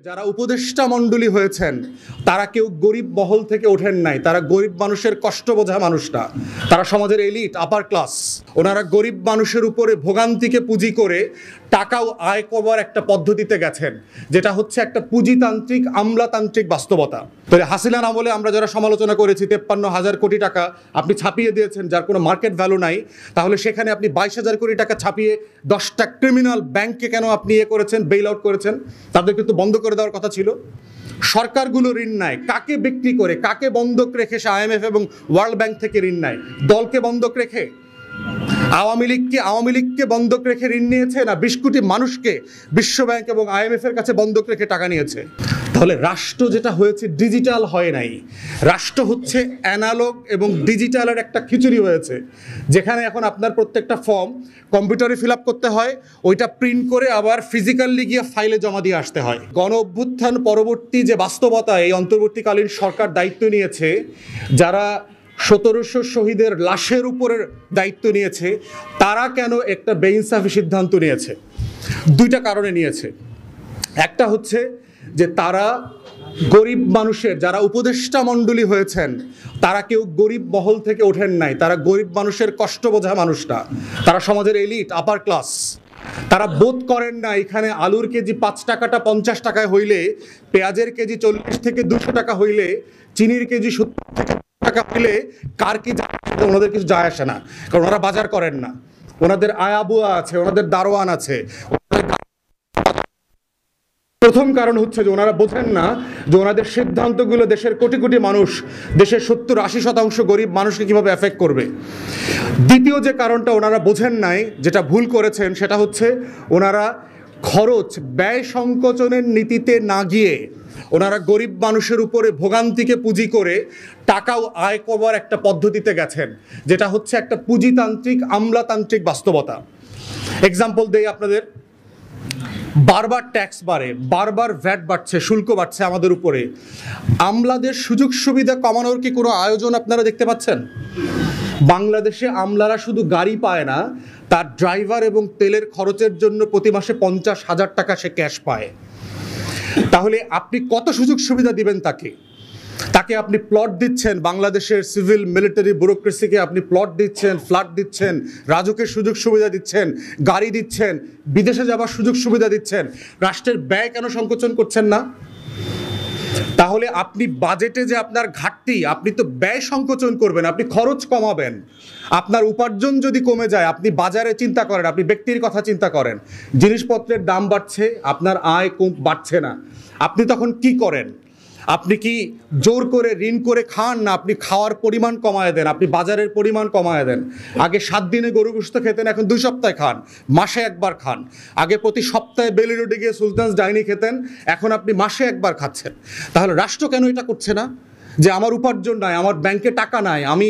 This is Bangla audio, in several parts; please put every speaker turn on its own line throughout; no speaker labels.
যারা উপদেষ্টা মণ্ডলী হয়েছেন তারা কেউ গরিব মহল থেকে ওঠেন নাই, তারা গরিব মানুষের কষ্ট বোঝা মানুষটা, তারা সমাজের এলিট আপার ক্লাস। ওনারা গরিব মানুষের উপরে ভোগান্তিকে পুঁজি করে টাকাও আয় করবার একটা পদ্ধতিতে গেছেন, যেটা হচ্ছে একটা পুঁজিতান্ত্রিক আমলাতান্ত্রিক বাস্তবতা। তবে হাসিনার আমলে আমরা যারা সমালোচনা করেছি 53,000 কোটি টাকা আপনি ছাপিয়ে দিয়েছেন যার কোনো মার্কেট ভ্যালু নাই, তাহলে সেখানে আপনি 22,000 কোটি টাকা ছাপিয়ে 10টা ক্রিমিনাল ব্যাংককে কেন আপনি করেছেন, বেইল আউট করেছেন? তাদেরকে তো বন্ধ করে দেওয়ার কথা ছিল। সরকারগুলো ঋণ নেয় কাকে বিক্রি করে, কাকে বন্ধক রেখে? সে IMF এবং ওয়ার্ল্ড ব্যাংক থেকে ঋণ নেয় দলকে বন্ধক রেখে। আওয়ামী লীগকে বন্ধক রেখে ঋণ নিয়েছে, না 20 কোটি মানুষকে বিশ্ব ব্যাংক এবং IMF এর কাছে বন্ধক রেখে টাকা নিয়েছে? তাহলে রাষ্ট্র যেটা হয়েছে ডিজিটাল হয় নাই, রাষ্ট্র হচ্ছে অ্যানালগ এবং ডিজিটালের একটা খিচুড়ি হয়েছে, যেখানে এখন আপনার প্রত্যেকটা ফর্ম কম্পিউটারে ফিল আপ করতে হয়, ওইটা প্রিন্ট করে আবার ফিজিক্যালি গিয়ে ফাইলে জমা দিয়ে আসতে হয়। গণ অভ্যুত্থান পরবর্তী যে বাস্তবতা, এই অন্তর্বর্তীকালীন সরকার দায়িত্ব নিয়েছে, যারা 1700 শহীদের লাশের উপরের দায়িত্ব নিয়েছে, তারা কেন একটা বেইনসাফি সিদ্ধান্ত নিয়েছে? দুইটা কারণে নিয়েছে। একটা হচ্ছে যে তারা গরিব মানুষের, যারা উপদেষ্টা মণ্ডলী হয়েছেন তারা কেউ গরিব মহল থেকে ওঠেন নাই, তারা গরিব মানুষের কষ্ট বোঝা মানুষটা, তারা সমাজের এলিট আপার ক্লাস। তারা বোধ করেন না এখানে আলুর কেজি 5 টাকাটা 50 টাকায় হইলে, পেঁয়াজের কেজি 40 থেকে 200 টাকা হইলে, চিনির কেজি 70 থেকে টাকা হইলে কার কি ওনাদের কিছু যায় আসে না, কারণ ওনারা বাজার করেন না। ওনাদের আয়াবুয়া আছে, ওনাদের দারোয়ান আছে। প্রথম কারণ হচ্ছে যে ওনারা বোঝেন না যে ওনাদের সিদ্ধান্তগুলো দেশের কোটি কোটি মানুষ, দেশের 70-80% গরিব মানুষকে কিভাবে এফেক্ট করবে। দ্বিতীয় যে কারণটা ওনারা বোঝেন নাই, যেটা ভুল করেছেন, সেটা হচ্ছে ওনারা খরচ ব্যয় সংকোচনের নীতিতে না গিয়ে ওনারা গরিব মানুষের উপরে ভোগান্তিকে পুঁজি করে টাকাও আয় করবার একটা পদ্ধতিতে গেছেন, যেটা হচ্ছে একটা পুঁজিতান্ত্রিক আমলাতান্ত্রিক বাস্তবতা। এক্সাম্পল দেই আপনাদের, বারবার ট্যাক্স বাড়ে, বারবার ভ্যাট বাড়ছে, শুল্ক বাড়ছে আমাদের উপরে। আমলাদের সুযোগ সুবিধা কমানোর কি কোনো আয়োজন আপনারা দেখতে পাচ্ছেন? বাংলাদেশে আমলারা শুধু গাড়ি পায় না, তার ড্রাইভার এবং তেলের খরচের জন্য প্রতি মাসে 50,000 টাকা সে ক্যাশ পায়। তাহলে আপনি কত সুযোগ সুবিধা দিবেন তাকে? আপনি প্লট দিচ্ছেন, বাংলাদেশের সিভিল মিলিটারি ব্যুরোক্রেসিকে আপনি প্লট দিচ্ছেন, ফ্ল্যাট দিচ্ছেন, রাজুকের সুযোগ সুবিধা দিচ্ছেন, গাড়ি দিচ্ছেন, বিদেশে যাবার সুযোগ সুবিধা দিচ্ছেন, রাষ্ট্রের ব্যয় কেন সংকোচন করছেন না? তাহলে আপনি বাজেটে যে আপনার ঘাটতি, আপনি তো ব্যয় সংকোচন করবেন, আপনি খরচ কমাবেন। আপনার উপার্জন যদি কমে যায়, আপনি বাজারে চিন্তা করেন, আপনি ব্যক্তির কথা চিন্তা করেন, জিনিসপত্রের দাম বাড়ছে, আপনার আয় কম বাড়ছে না, আপনি তখন কি করেন? আপনি কি জোর করে ঋণ করে খান, না আপনি খাওয়ার পরিমাণ কমায় দেন, আপনি বাজারের পরিমাণ কমায় দেন? আগে 7 দিনে গরু গোশত খেতেন, এখন 2 সপ্তাহে খান, মাসে একবার খান। আগে প্রতি সপ্তাহে বেলি রোডে গিয়ে সুলতানস ডাইনি খেতেন, এখন আপনি মাসে একবার খাচ্ছেন। তাহলে রাষ্ট্র কেন এটা করছে না? যে আমার উপার্জন নাই, আমার ব্যাংকে টাকা নাই, আমি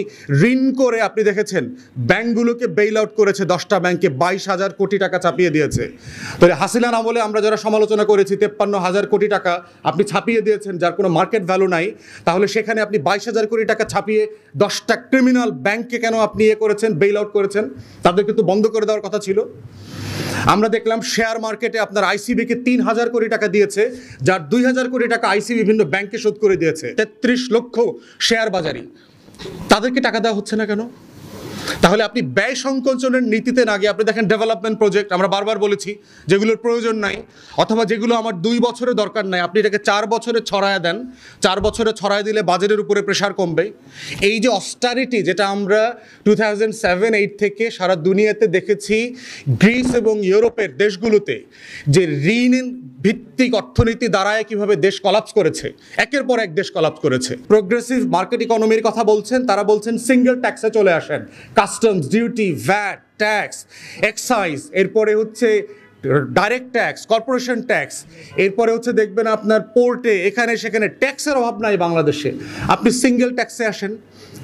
ঋণ করে, আপনি দেখেছেন ব্যাংকগুলোকে বেইল আউট করেছে, 10টা ব্যাংকে 22,000 কোটি টাকা ছাপিয়ে দিয়েছে। তাহলে হাসিনার আমলে আমরা যারা সমালোচনা করেছি 53,000 কোটি টাকা আপনি ছাপিয়ে দিয়েছেন যার কোনো মার্কেট ভ্যালু নাই, তাহলে সেখানে আপনি 22,000 কোটি টাকা ছাপিয়ে 10টা ক্রিমিনাল ব্যাংককে কেন আপনি করেছেন, বেইল আউট করেছেন? তাদেরকে তো বন্ধ করে দেওয়ার কথা ছিল। আমরা দেখলাম শেয়ার মার্কেটে আপনার ICBকে 3,000 কোটি টাকা দিয়েছে, যার 2,000 কোটি টাকা ICB বিভিন্ন ব্যাংকে শোধ করে দিয়েছে। 33 লক্ষ শেয়ার বাজারি, তাদেরকে টাকা দেওয়া হচ্ছে না কেন? তাহলে আপনি ব্যয় সংকোচনের নীতিতে না গিয়ে, আপনি দেখেন ডেভেলপমেন্ট প্রজেক্ট আমরা বারবার বলেছি যেগুলোর প্রয়োজন নাই, অথবা যেগুলো আমার 2 বছরে দরকার নাই, আপনি এটাকে 4 বছরে ছড়ায় দেন। 4 বছরে ছড়ায় দিলে বাজেটের উপরে প্রেশার কমবে। এই যে অস্টারিটি, যেটা আমরা 2007-8 থেকে সারা দুনিয়াতে দেখেছি, গ্রিস এবং ইউরোপের দেশগুলোতে যে ঋণ ভিত্তিক অর্থনীতি দাঁড়ায় কিভাবে দেশ কলাপস করেছে, একের পর এক দেশ কলাপস করেছে। প্রোগ্রেসিভ মার্কেট ইকোনমির কথা বলছেন, তারা বলছেন সিঙ্গেল ট্যাক্সে চলে আসেন, customs duty, VAT, tax, excise, এরপরে হচ্ছে ডাইরেক্ট ট্যাক্স, কর্পোরেশন ট্যাক্স, এরপরে হচ্ছে দেখবেন আপনার পোর্টে এখানে সেখানে ট্যাক্সের অভাব নাই বাংলাদেশে, আপনি সিঙ্গেল ট্যাক্সে আসেন।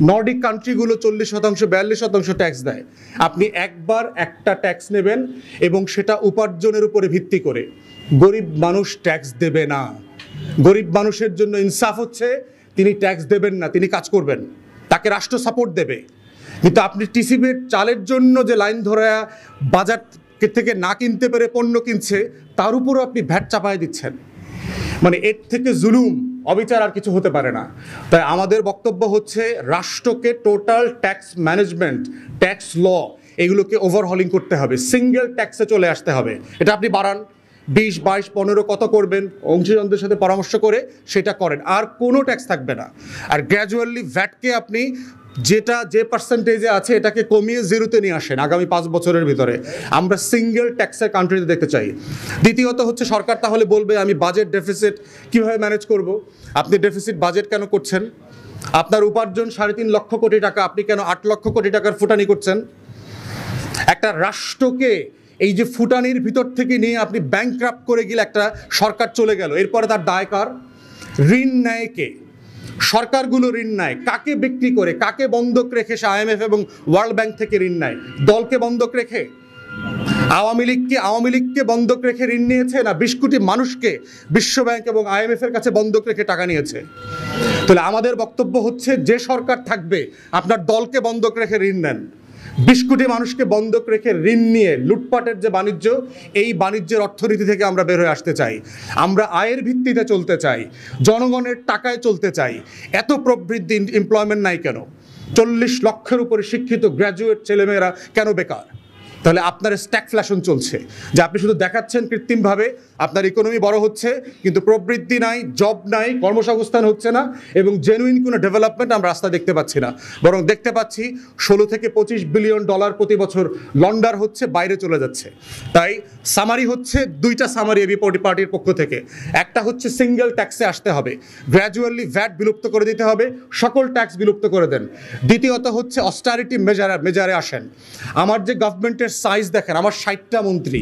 নর্ডিক কান্ট্রিগুলো 40%, 42% ট্যাক্স দেয়। আপনি একবার একটা ট্যাক্স নেবেন এবং সেটা উপার্জনের উপরে ভিত্তি করে। গরিব মানুষ ট্যাক্স দেবে না। গরিব মানুষের জন্য ইনসাফ হচ্ছে তিনি ট্যাক্স দেবেন না, তিনি কাজ করবেন, তাকে রাষ্ট্র সাপোর্ট দেবে। কিন্তু আপনি টিসিবির চালের জন্য যে লাইন ধরে বাজার থেকে না কিনতে পেরে পণ্য কিনছে, তার উপরও আপনি ভ্যাট চাপায় দিচ্ছেন। মানে এর থেকে জুলুম অবিচার আর কিছু হতে পারে না। তাই আমাদের বক্তব্য হচ্ছে রাষ্ট্রকে total tax management, tax law এগুলোকে ওভারহলিং করতে হবে, সিঙ্গেল ট্যাক্সে চলে আসতে হবে। এটা আপনি বাড়ান 20, 22, 15 কত করবেন অংশীদারদের সাথে পরামর্শ করে সেটা করেন, আর কোনো ট্যাক্স থাকবে না। আর গ্র্যাজুয়ালি ভ্যাটকে আপনি যে পার্সেন্টেজে আছে এটাকে কমিয়ে জিরোতে নিয়ে আসেন আগামী 5 বছরের ভিতরে। আমরা সিঙ্গেল ট্যাক্সের কান্ট্রিতে দেখতে চাই। দ্বিতীয়ত হচ্ছে সরকার তাহলে বলবে আমি বাজেট ডেফিসিট কীভাবে ম্যানেজ করব। আপনি ডেফিসিট বাজেট কেন করছেন? আপনার উপার্জন 3.5 লক্ষ কোটি টাকা, আপনি কেন 8 লক্ষ কোটি টাকার ফুটানি করছেন? একটা রাষ্ট্রকে এই যে ফুটানির ভিতর থেকে নিয়ে আপনি ব্যাংকরাপ্ট করে গেলে একটা সরকার চলে গেল, এরপরে তার দায় কার? ঋণ নেয় কে? সরকারগুলো ঋণ নেয় কাকে বিক্রি করে, কাকে বন্ধক রেখে? সে IMF এবং ওয়ার্ল্ড ব্যাংক থেকে ঋণ নেয়। দলকে বন্ধক রেখে? আওয়ামী লীগকে বন্ধক রেখে ঋণ নিয়েছে, না 20 কোটি মানুষকে বিশ্ব ব্যাংক এবং IMF এর কাছে বন্ধক রেখে টাকা নিয়েছে? তাহলে আমাদের বক্তব্য হচ্ছে যে সরকার থাকবে আপনার দলকে বন্ধক রেখে ঋণ নেন, 20 কোটি মানুষকে বন্ধক রেখে ঋণ নিয়ে লুটপাটের যে বাণিজ্য, এই বাণিজ্যের অর্থনীতি থেকে আমরা বের হয়ে আসতে চাই। আমরা আয়ের ভিত্তিতে চলতে চাই, জনগণের টাকায় চলতে চাই। এত প্রবৃদ্ধি, এমপ্লয়মেন্ট নাই কেন? 40 লক্ষের উপরে শিক্ষিত গ্র্যাজুয়েট ছেলেমেয়েরা কেন বেকার? তাহলে আপনার স্ট্যাগফ্লেশন চলছে, যে আপনি শুধু দেখাচ্ছেন কৃত্রিমভাবে আপনার ইকোনমি বড় হচ্ছে, কিন্তু প্রবৃদ্ধি নাই, জব নাই, কর্মসংস্থান হচ্ছে না, এবং জেনুইন কোনো ডেভেলপমেন্ট আমরা রাস্তা দেখতে পাচ্ছি না। বরং দেখতে পাচ্ছি 16 থেকে 25 বিলিয়ন ডলার প্রতি বছর লন্ডার হচ্ছে, বাইরে চলে যাচ্ছে। তাই সামারি হচ্ছে, দুইটা সামারি এবি পার্টির পক্ষ থেকে। একটা হচ্ছে সিঙ্গেল ট্যাক্সে আসতে হবে, গ্র্যাজুয়ালি ভ্যাট বিলুপ্ত করে দিতে হবে, সকল ট্যাক্স বিলুপ্ত করে দেন। দ্বিতীয়ত হচ্ছে অস্টারিটি মেজারে আসেন। আমার যে গভর্নমেন্টের সাইজ দেখেন, আমার 60টা মন্ত্রী,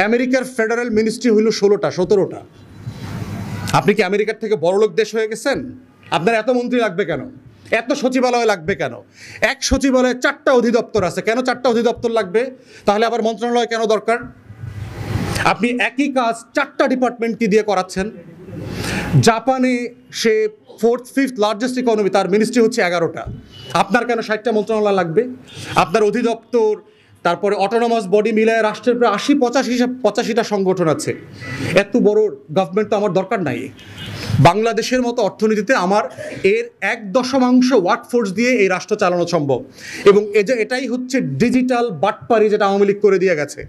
আমেরিকার ফেডারেল মিনিস্ট্রি হইল 16টা 17টা। আপনি কি আমেরিকার থেকে বড়লোক দেশ হয়ে গেছেন? আপনার এত মন্ত্রী লাগবে কেন? এত সচিবালয় লাগবে কেন? এক সচিবালয়ে 4টা অধিদপ্তর আছে, কেন 4টা অধিদপ্তর লাগবে? তাহলে আবার মন্ত্রণালয় কেন দরকার? আপনি একই কাজ 4টা ডিপার্টমেন্টকে দিয়ে করাচ্ছেন। জাপানে সে 4th 5th লার্জেস্ট ইকোনমি, তার মিনিস্ট্রি হচ্ছে 11টা। আপনার কেন 60টা মন্ত্রণালয় লাগবে? আপনার অধিদপ্তর, তারপরে অটোনমাস বডি মিলায় রাষ্ট্রের প্রায় 85-85টা সংগঠন আছে। এত বড় গভর্নমেন্ট তো আমার দরকার নাই। বাংলাদেশের মতো অর্থনীতিতে আমার এর 1/10 ওয়ার্কফোর্স দিয়ে এই রাষ্ট্র চালানো সম্ভব। এবং এটাই হচ্ছে ডিজিটাল বাটপারি, যেটা আওয়ামী লীগ করে দিয়ে গেছে।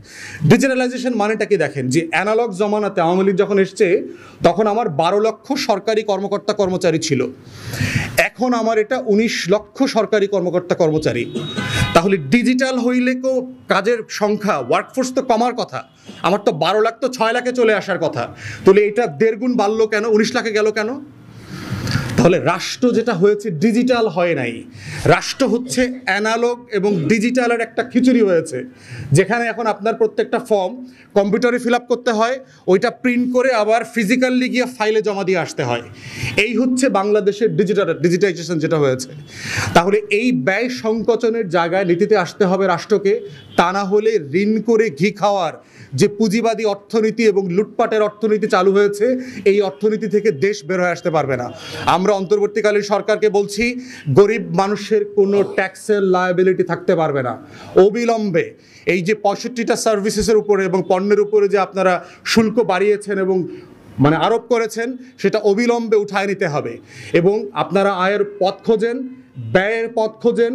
ডিজিটালাইজেশন মানেটা কি দেখেন, যে অ্যানালগ জমানাতে আওয়ামী লীগ যখন এসছে তখন আমার 12 লক্ষ সরকারি কর্মকর্তা কর্মচারী ছিল, এখন আমার এটা 19 লক্ষ সরকারি কর্মকর্তা কর্মচারী। তাহলে ডিজিটাল হইলে তো কাজের সংখ্যা, ওয়ার্কফোর্স তো কমার কথা। আমার তো 12 লাখ তো 6 লাখে চলে আসার কথা। তাহলে এটা 1.5 গুণ বাড়লো কেন, 19 লাখে গেল কেন? তাহলে রাষ্ট্র যেটা হয়েছে ডিজিটাল হয় নাই, রাষ্ট্র হচ্ছে অ্যানালগ এবং ডিজিটালের একটা খিচুড়ি হয়েছে, যেখানে এখন আপনার প্রত্যেকটা ফর্ম কম্পিউটারে ফিল আপ করতে হয়, ওইটা প্রিন্ট করে আবার ফিজিক্যালি গিয়ে ফাইলে জমা দিয়ে আসতে হয়। এই হচ্ছে বাংলাদেশের ডিজিটাইজেশন যেটা হয়েছে। তাহলে এই ব্যয় সংকোচনের জায়গায় নীতিতে আসতে হবে রাষ্ট্রকে, তা না হলে ঋণ করে ঘি খাওয়ার যে পুঁজিবাদী অর্থনীতি এবং লুটপাটের অর্থনীতি চালু হয়েছে, এই অর্থনীতি থেকে দেশ বের হয়ে আসতে পারবে না। আমরা অন্তর্বর্তীকালীন সরকারকে বলছি, গরিব মানুষের কোনো ট্যাক্সের লায়াবিলিটি থাকতে পারবে না। অবিলম্বে এই যে 65টা সার্ভিসেসের উপরে এবং পণ্যের উপরে যে আপনারা শুল্ক বাড়িয়েছেন এবং আরোপ করেছেন, সেটা অবিলম্বে উঠায় নিতে হবে। এবং আপনারা আয়ের পথ খোঁজেন, ব্যয়ের পথ খোঁজেন।